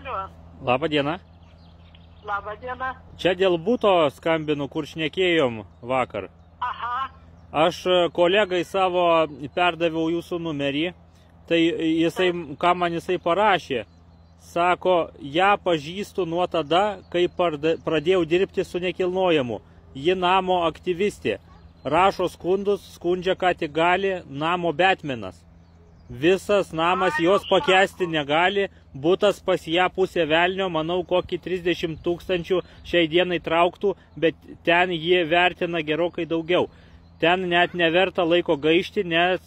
Alio. Labą dieną. Labą dieną. Čia dėl buto skambinu, kur šnekėjom vakar. Aha. Aš kolegai savo perdaviau jūsų numerį, tai jisai, ką man jisai parašė, sako, ją pažįstu nuo tada, kai pradėjau dirbti su nekilnojamu. Ji namo aktyvistė, rašo skundus, skundžia, ką tik gali, namo betmenas. Visas namas jos pakęsti negali, butas pas ją pusė velnio, manau, kokį 30 000 šiai dienai trauktų, bet ten ji vertina gerokai daugiau. Ten net neverta laiko gaišti, nes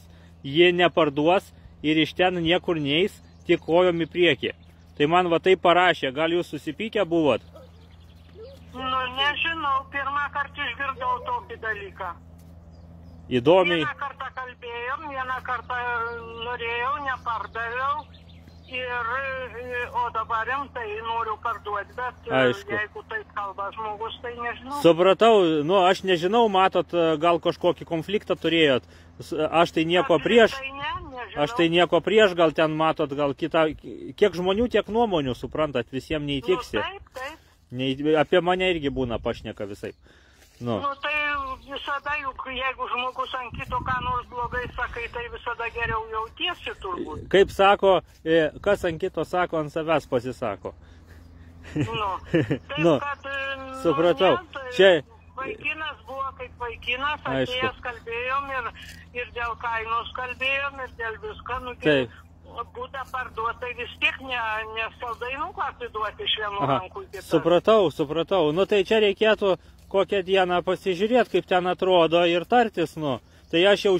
ji neparduos ir iš ten niekur neis, tik kojom į priekį. Tai man va taip parašė, gal jūs susipykę buvot? Nu, nežinau, pirmą kartą išgirdau tokį dalyką. Įdomiai. Vieną kartą kalbėjom, vieną kartą norėjau, nepardaviau, o dabar rimtai noriu parduoti, bet aišku. Jeigu taip kalba žmogus, tai nežinau. Supratau, nu aš nežinau, matot, gal kažkokį konfliktą turėjot. Aš tai nieko prieš. Aš tai nieko prieš, gal ten matot, gal kitą. Kiek žmonių, tiek nuomonių, suprantat, visiems neįtiksi. Nu, taip. Apie mane irgi būna pašneka visai. Nu, tai visada, juk jeigu žmogus ant kito ką nors blogai sakai, tai visada geriau jautiesi turbūt. Kaip sako, kas ant kito sako, ant savęs pasisako. Nu, taip, kad, supratau. Tai čia vaikinas buvo kaip vaikinas, atėjęs kalbėjom ir dėl kainos kalbėjom ir dėl visko. Taip. Būdą parduotai vis tiek ne saldainukų atiduoti iš vienų rankų į kitą. Supratau. Nu tai čia reikėtų kokią dieną pasižiūrėti, kaip ten atrodo ir tartis, nu. Tai aš jau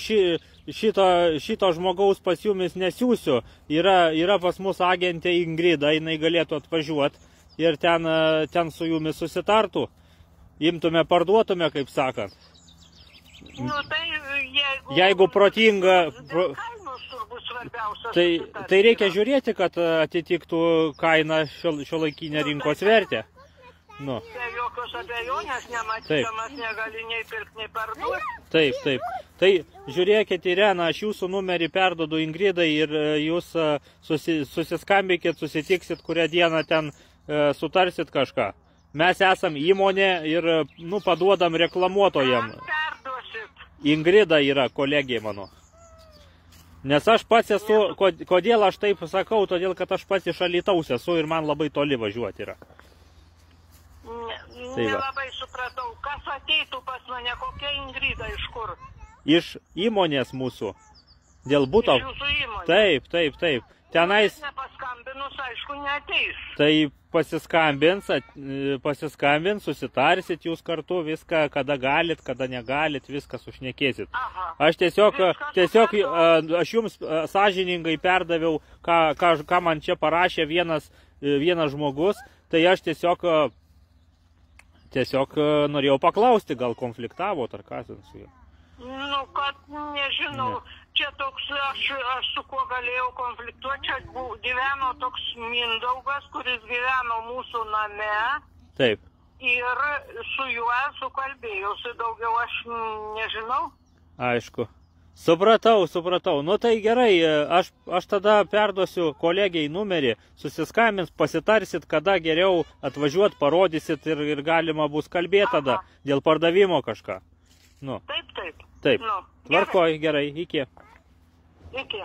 šito žmogaus pas jumis nesiūsiu. Yra pas mus agentė Ingrida, jinai galėtų atvažiuoti ir ten su jumis susitartų. Imtume, parduotume, kaip sakant. Nu tai jeigu protinga... Tai reikia žiūrėti, kad atitiktų kainą šiuolaikinę rinkos vertę. Nu. Be jokios abejonės, nematydamas negali nei pirkti, nei parduoti. Taip. Tai žiūrėkit, Irena, aš jūsų numerį perdodu Ingridai ir jūs susiskambinkit, susitiksit, kurią dieną ten sutarsit kažką. Mes esam įmonė ir paduodam reklamuotojam. Ingrida yra kolegė mano. Nes aš pats esu, kodėl aš taip sakau, todėl kad aš pats iš Alytaus esu ir man labai toli važiuoti yra. Nelabai supratau, kas ateitų pas mane, kokia Ingrida, iš kur? Iš įmonės mūsų. Dėl buto. Iš jūsų įmonės? Taip. Tenais... Nepaskambinus, aišku, neateis. Tai pasiskambins, susitarsit jūs kartu viską, kada galit, kada negalit, viską sušnekėsit. Aha. Aš tiesiog aš jums sąžiningai perdaviau, ką man čia parašė vienas žmogus, tai aš tiesiog norėjau paklausti, gal konfliktavot ar kas su juo. Nu, kad nežinau. Čia toks, aš su kuo galėjau konfliktuoti, čia gyveno toks Mindaugas, kuris gyveno mūsų name. Taip. Ir su juo sukalbėjausi, daugiau aš nežinau. Aišku. Supratau. Nu tai gerai, aš tada perduosiu kolegijai numerį, susiskambins, pasitarsit, kada geriau atvažiuot, parodysit ir galima bus kalbėti tada dėl pardavimo kažką. Nu. Taip. Tvarkoj, gerai, iki. Iki.